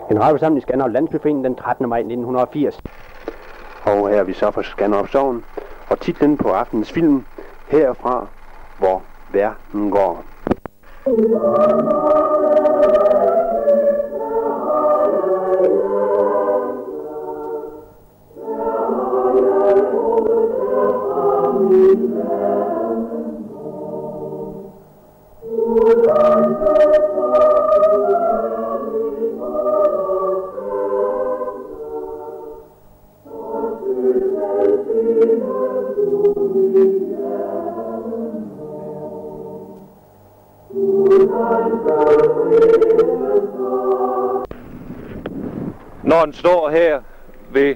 Generalforsamling Skanderup Landsbyforening den 13. maj 1980. Og her er vi så fra Skanderup Sogn, og titlen på aftenens film, Herfra, hvor verden går. Når han står her ved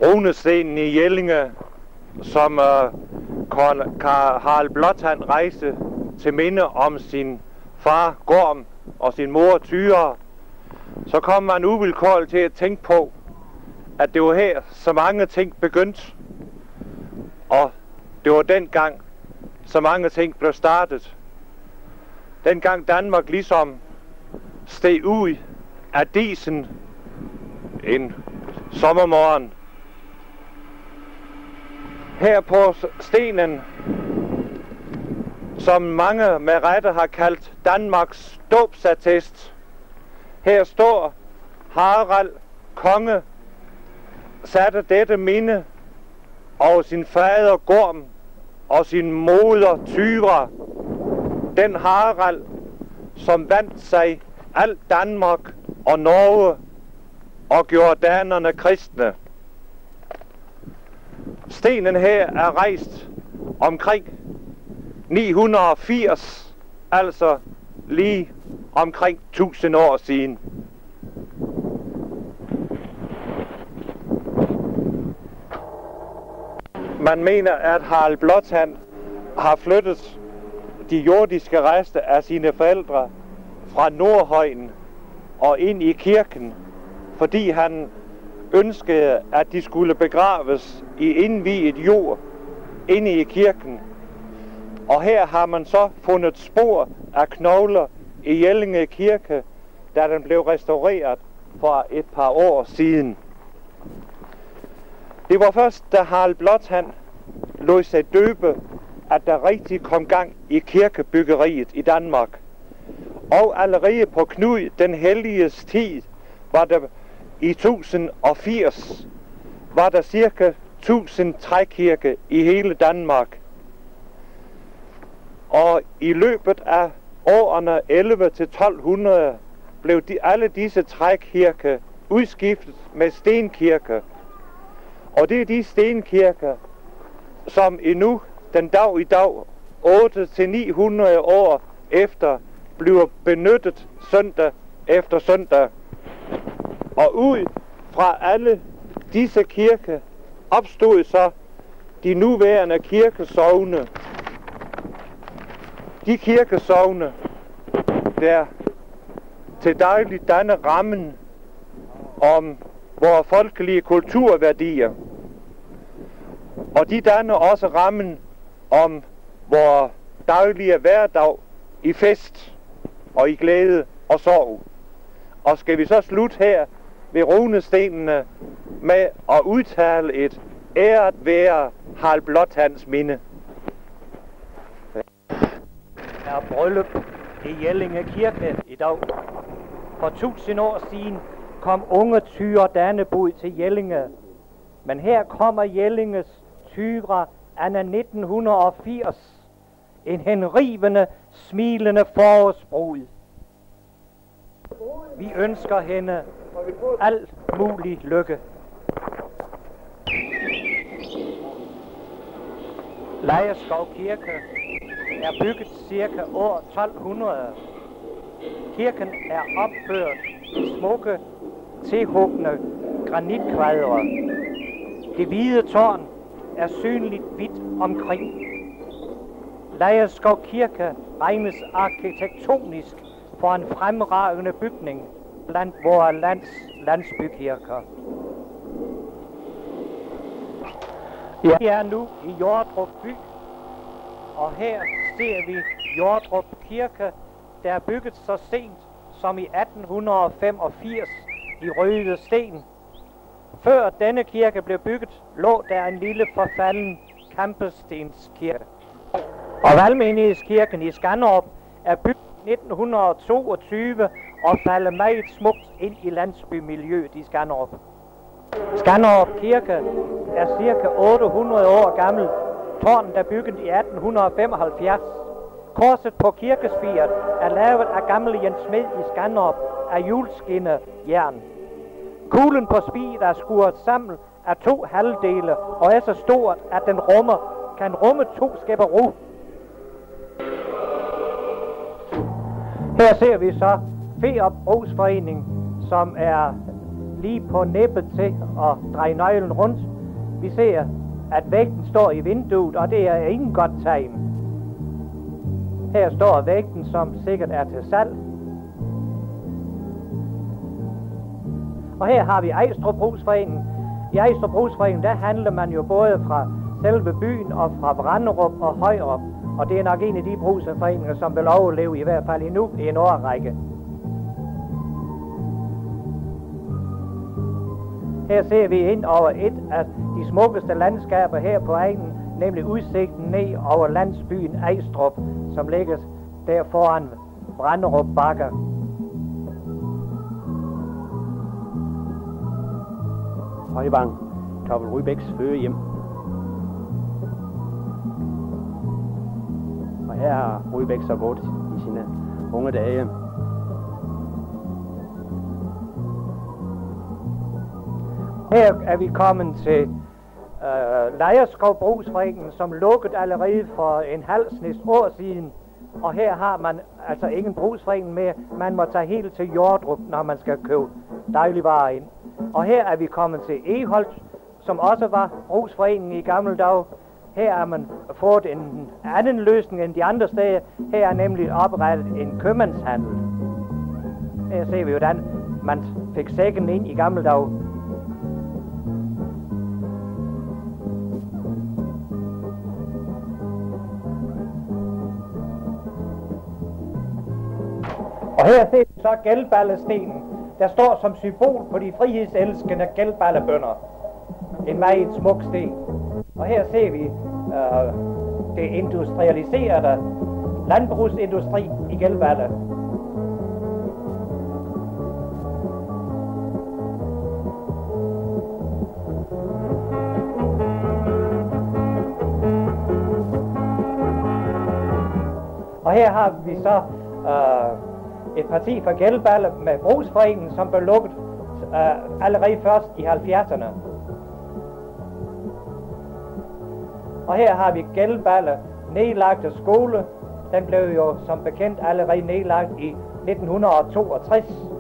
runestenen i Jellinge, som Harald Blåtand rejste til minde om sin far Gorm og sin mor Thyra, så kom man uvilkårligt til at tænke på, at det var her så mange ting begyndte, og det var dengang så mange ting blev startet. Dengang Danmark ligesom steg ud af disen en sommermorgen. Her på stenen, som mange med rette har kaldt Danmarks dåbsattest, her står Harald konge, satte dette minde over sin fader Gorm og sin moder Thyra, den Harald, som vandt sig alt Danmark og Norge og gjorde danerne kristne. Stenen her er rejst omkring 980, altså lige omkring 1000 år siden. Man mener, at Harald Blåtand har flyttet de jordiske rester af sine forældre fra Nordhøjen og ind i kirken, fordi han ønskede, at de skulle begraves i indviet jord inde i kirken. Og her har man så fundet spor af knogler i Jellinge Kirke, da den blev restaureret for et par år siden. Det var først, da Harald Blåtand lod sig døbe, at der rigtig kom gang i kirkebyggeriet i Danmark. Og allerede på Knud den helliges tid var der i 1080 var der cirka 1000 trækirker i hele Danmark. Og i løbet af årene 11 til 1200 blev alle disse trækirker udskiftet med stenkirker. Og det er de stenkirker, som endnu den dag i dag, 8 til 900 år efter, bliver benyttet søndag efter søndag. Og ud fra alle disse kirker opstod så de nuværende kirkesogne. De kirkesogne, der til dagligt danner rammen om vores folkelige kulturværdier. Og de danner også rammen om vores daglige hverdag i fest og i glæde og sorg. Og skal vi så slutte her ved runestenene med at udtale et æret være Harald Blåtands minde. Er bryllup i Jellinge Kirke i dag. For 1000 år siden kom unge Thyra Dannebod til Jellinge. Men her kommer Jellinges Thyra anno 1980. En henrivende, smilende forårsbrud. Vi ønsker hende alt mulig lykke. Lejerskov Kirke er bygget cirka år 1200. Kirken er opført i smukke, tilhugne granitkvadre. Det hvide tårn er synligt vidt omkring. Lejerskov Kirke regnes arkitektonisk for en fremragende bygning blandt vores landsbykirker. Vi er nu i Jordrup by, og her ser vi Jordrup Kirke, der er bygget så sent som i 1885 i røde sten. Før denne kirke blev bygget, lå der en lille forfalden kampestenskirke. Og Valgmenighedskirken i Skanderup er bygget 1922 og falder meget smukt ind i landsbymiljøet i Skanderup. Skanderup Kirke er ca. 800 år gammel. Tårnet er bygget i 1875. Korset på kirkespiret er lavet af gamle Jens Smed i Skanderup af hjulskinne jern. Kuglen på spiret er skuret sammen af 2 halvdele og er så stort, at den kan rumme 2 skæpper ru. Her ser vi så Ferup Brugsforening, som er lige på nippet til at dreje nøglen rundt. Vi ser, at vægten står i vinduet, og det er ingen godt tegn. Her står vægten, som sikkert er til salg. Og her har vi Ejstrup Brugsforening. I Ejstrup Brugsforening, der handler man jo både fra selve byen og fra Branderup og Højrup. Og det er nok en af de brugsforeninger, som vil overleve i hvert fald endnu i en årrække. Her ser vi ind over et af de smukkeste landskaber her på egnen, nemlig udsigten ned over landsbyen Ejstrup, som ligger der foran Branderup Bakker. Højvang, Toppel Rybæks fødehjem. Og her har Rybæk så boet i sine unge dage. Her er vi kommet til Lejerskov Brugsforeningen, som lukkede allerede for en halv snes år siden. Og her har man altså ingen brugsforening mere. Man må tage helt til Jordrup, når man skal købe dagligvarer ind. Og her er vi kommet til Eholt, som også var brugsforeningen i gamle dage. Her har man fået en anden løsning end de andre steder. Her er nemlig oprettet en købmandshandel. Her ser vi, hvordan man fik sækken ind i gamle dage. Og her ser vi så Geldballestenen, der står som symbol på de frihedselskende geldballebønder. En meget smuk sten. Og her ser vi det industrialiserede landbrugsindustri i Geldballe. Og her har vi så et parti for Geldballe med Brugsforeningen, som blev lukket allerede først i 70'erne. Og her har vi Geldballe nedlagte skole. Den blev jo som bekendt allerede nedlagt i 1962.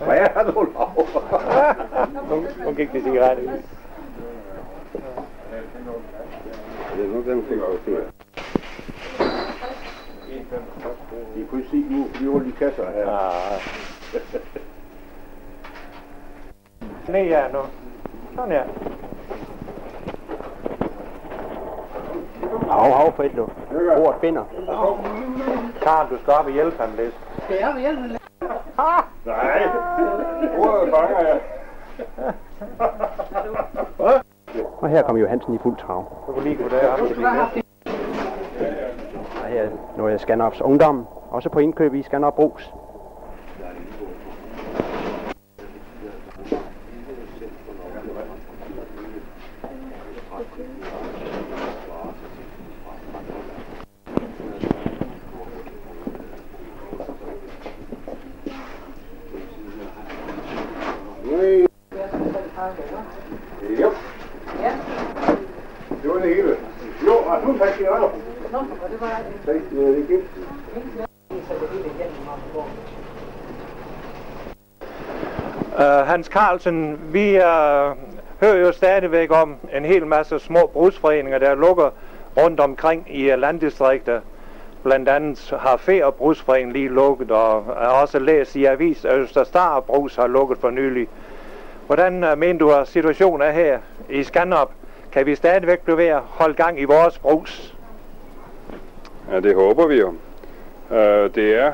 Hvad er du lov? Nu gik det cigaret ud. Det er nu den fik jeg til. I kunne se nu, vi var lige kasser her. Ned her nu. Sådan her. Hav, forældre. Ordet binder. Karen, du skal op og hjælpe ham lidt. Skal jeg hjælpe lidt? Nej, ordet fanger jeg. Og her kommer Johansen i fuld trav. Du kunne lige gå derop. Og her er noget af Skanderups ungdom, også på indkøb i Skanderup Brugs. Jo. Ja. Hans Carlsen, vi hører jo stadigvæk om en hel masse små brugsforeninger, der lukker rundt omkring i landdistrikter. Blandt andet har Fær Brugsforeningen lige lukket, og jeg har også læst i avis, at Østerstar Brugs har lukket for nylig. Hvordan mener du, at situationen er her i Skanderup? Kan vi stadigvæk blive ved at holde gang i vores brugs? Ja, det håber vi jo. Det er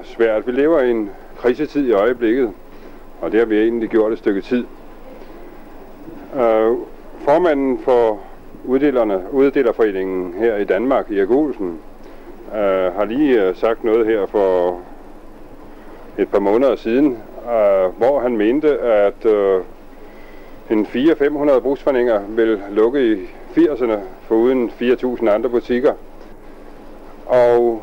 svært. Vi lever i en krisetid i øjeblikket, og det har vi egentlig gjort et stykke tid. Formanden for uddelerforeningen her i Danmark, Erik Olsen, har lige sagt noget her for et par måneder siden, hvor han mente, at en 400-500 brugsforeninger vil lukke i 80'erne foruden 4.000 andre butikker. Og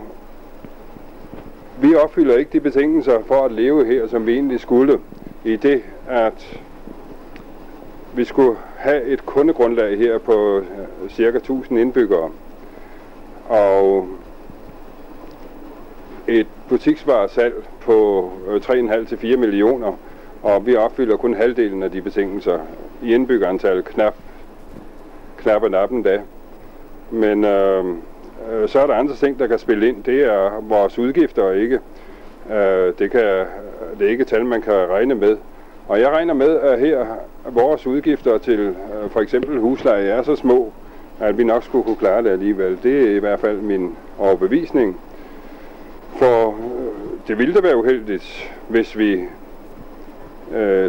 vi opfylder ikke de betingelser for at leve her, som vi egentlig skulle, i det, at vi skulle have et kundegrundlag her på cirka 1000 indbyggere. Og et butiksvaresalg på 3,5 til 4 millioner, og vi opfylder kun halvdelen af de betingelser. I indbyggerantal knap nappen da. Men så er der andre ting, der kan spille ind. Det er vores udgifter ikke. Det er ikke tal, man kan regne med. Og jeg regner med, at her vores udgifter til for eksempel husleje er så små, at vi nok skulle kunne klare det alligevel. Det er i hvert fald min overbevisning. For det ville da være uheldigt, hvis vi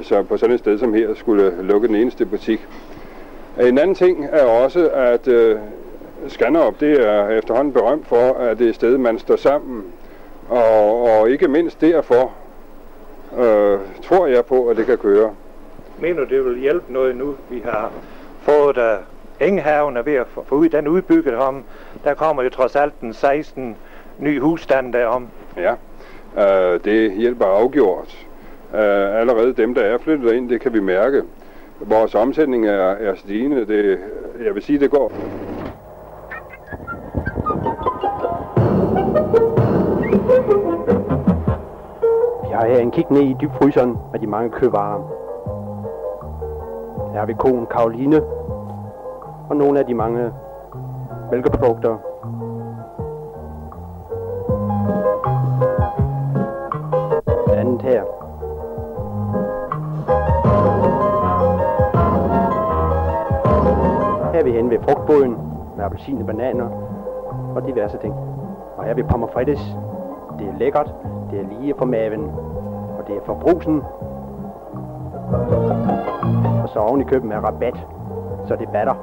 så på sådan et sted som her skulle lukke den eneste butik. En anden ting er også, at Skanderup, det er efterhånden berømt for, at det er et sted, man står sammen. Og ikke mindst derfor tror jeg på, at det kan køre. Mener du, det vil hjælpe noget nu? Vi har fået Engehaven er ved at få ud den udbygget om. Der kommer jo trods alt den 16 nye husstande derom. Ja, det hjælper afgjort. Allerede dem, der er flyttet ind, det kan vi mærke. Vores omsætning er stigende. Jeg vil sige, det går. Jeg har her en kig ned i dybfryseren med de mange køvarer. Her har vi koen Karoline og nogle af de mange mælkeprodukter. Andet her. Her er vi henne ved frugtbåden med appelsin og bananer og diverse ting. Og her er vi pommes frites. Det er lækkert, det er lige for maven, og det er for brusen. Og så oven i køben med rabat, så det batter.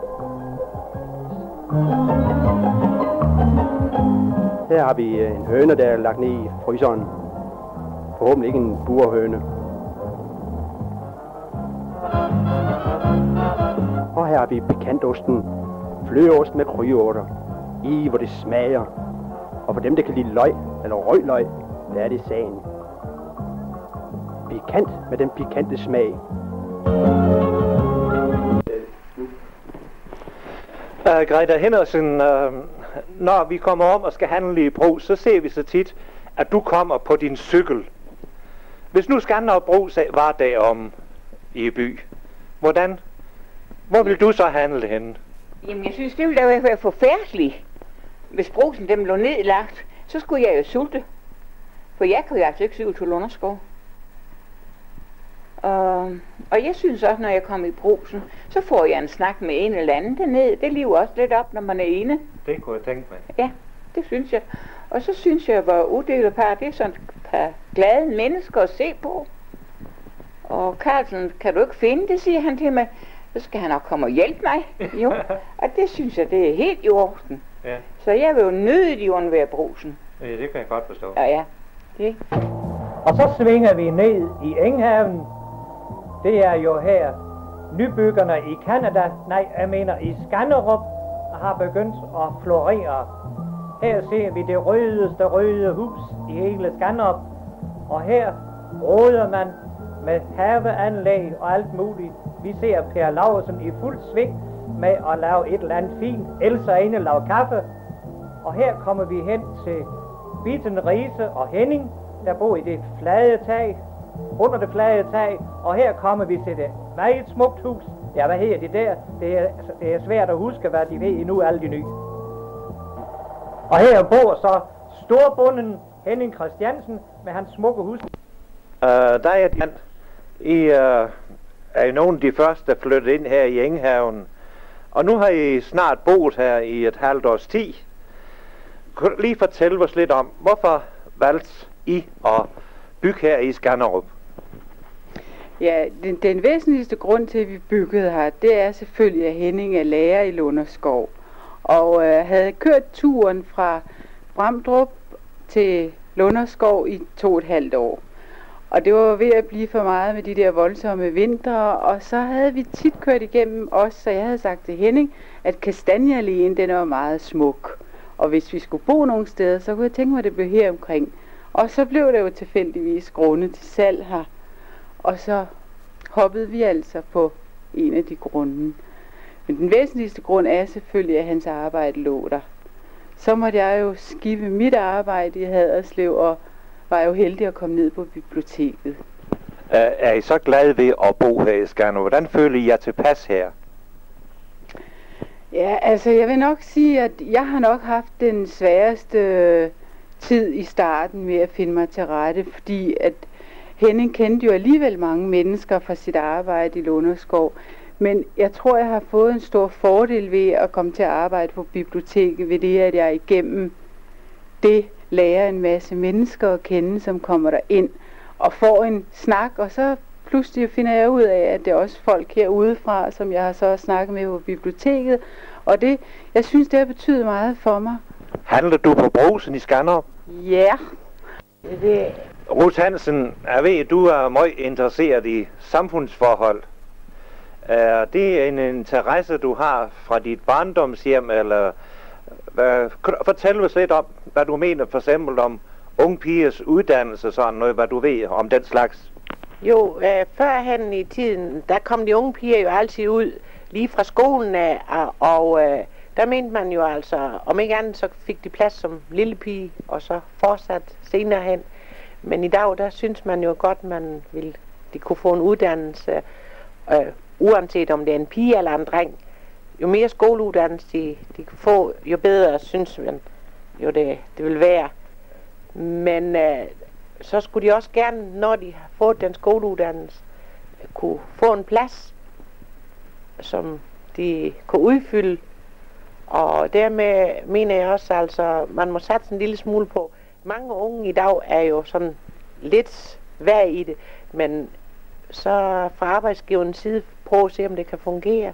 Her har vi en høne, der er lagt ned i fryseren. Forhåbentlig ikke en burhøne. Og her har vi pikantosten, flødeost med krygeurter. Hvor det smager. Og for dem, der kan lide løg, eller røgløg, der er det sagen. Pikant med den pikante smag. Greta Henderson, når vi kommer om og skal handle i Brugs, så ser vi så tit, at du kommer på din cykel. Hvis nu Skanderup Brugs var derom i by, hvor vil du så handle henne? Jamen, jeg synes, det ville da være forfærdeligt. Hvis Brugsen dem lå nedlagt, så skulle jeg jo sulte. For jeg kan jo altså ikke cykle til Lunderskov. Og jeg synes også, når jeg kommer i Brugsen, så får jeg en snak med en eller anden dernede. Det lever også lidt op, når man er inde. Det kunne jeg tænke mig. Ja, det synes jeg. Og så synes jeg, hvor uddelerpar, det er sådan et par glade mennesker at se på. Og Carlsen, kan du ikke finde det, siger han til mig. Så skal han nok komme og hjælpe mig. Jo, og det synes jeg, det er helt i orden. Ja. Så jeg vil jo nødigt undvære Brugsen. Ja, det kan jeg godt forstå. Ja. Det. Og så svinger vi ned i Engehaven. Det er jo her nybyggerne i i Skanderup har begyndt at florere. Her ser vi det rødeste røde hus i hele Skanderup. Og her råder man med haveanlæg og alt muligt. Vi ser Per Laursen i fuld sving med at lave et eller andet fint. Elsa inde lave kaffe. Og her kommer vi hen til Bitten, Riese og Henning, der bor i det flade tag, under det flade tag. Og her kommer vi til det meget smukt hus. Ja, hvad hedder det der? Det er svært at huske, hvad de ved endnu, alle de nye. Og her bor så storbonden Henning Christiansen med hans smukke hus. Der er I er jo nogle af de første, der flyttede ind her i Enghaven. Og nu har I snart boet her i et halvt års tid. Kan du lige fortælle os lidt om, hvorfor valgte I at bygge her i Skanderup? Ja, den væsentligste grund til, at vi byggede her, det er selvfølgelig, at Henning er lærer i Lunderskov. Og havde kørt turen fra Bramdrup til Lunderskov i 2,5 år. Og det var ved at blive for meget med de der voldsomme vintre, og så havde vi tit kørt igennem os, så jeg havde sagt til Henning, at Kastanjealléen, den var meget smuk. Og hvis vi skulle bo nogle steder, så kunne jeg tænke mig, at det blev her omkring. Og så blev det jo tilfældigvis grunde til salg her. Og så hoppede vi altså på en af de grunde. Men den væsentligste grund er selvfølgelig, at hans arbejde lå der. Så måtte jeg jo skive mit arbejde i Haderslev, og var jo heldig at komme ned på biblioteket. Er I så glade ved at bo her i Skanderup? Hvordan føler I jer tilpas her? Ja, altså jeg vil nok sige, at jeg har nok haft den sværeste tid i starten med at finde mig til rette, fordi at Henning kendte jo alligevel mange mennesker fra sit arbejde i Lunderskov. Men jeg tror, jeg har fået en stor fordel ved at komme til at arbejde på biblioteket, ved det, at jeg igennem det lærer en masse mennesker at kende, som kommer der ind og får en snak, og så pludselig finder jeg ud af, at det er også folk herudefra, som jeg har så snakket med på biblioteket, og det, jeg synes, det har betydet meget for mig. Handler du på Brugsen i Skanderup? Ja. Ruth Hansen, jeg ved, at du er meget interesseret i samfundsforhold. Er det en interesse, du har fra dit barndomshjem, eller fortæl os lidt om, hvad du mener for eksempel om unge pigers uddannelse, sådan noget, hvad du ved om den slags? Jo, førhen i tiden, der kom de unge piger jo altid ud lige fra skolen af, og der mente man jo altså, om ikke andet, så fik de plads som lille pige, og så fortsat senere hen. Men i dag, der synes man jo godt, de kunne få en uddannelse, uanset om det er en pige eller en dreng. Jo mere skoleuddannelse de kan få, jo bedre synes man jo det vil være. Men så skulle de også gerne, når de har fået den skoleuddannelse, kunne få en plads, som de kunne udfylde. Og dermed mener jeg også, altså, man må satse en lille smule på. Mange unge i dag er jo sådan lidt værd i det, men så fra arbejdsgiverens side prøve at se, om det kan fungere,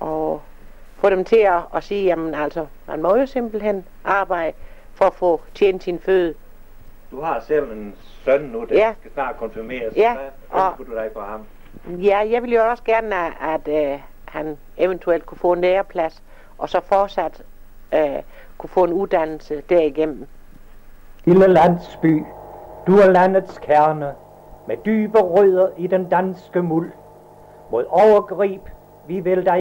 og få dem til at sige, jamen altså, man må jo simpelthen arbejde for at få tjent sin føde. Du har selv en søn nu, der skal snart konfirmeres. Ja. Hvad ønsker du dig for ham? Ja, jeg vil jo også gerne, at han eventuelt kunne få en læreplads, og så fortsat kunne få en uddannelse derigennem. Lille landsby, du er landets kerne, med dybe rødder i den danske muld. Mod overgrib, vi vil dig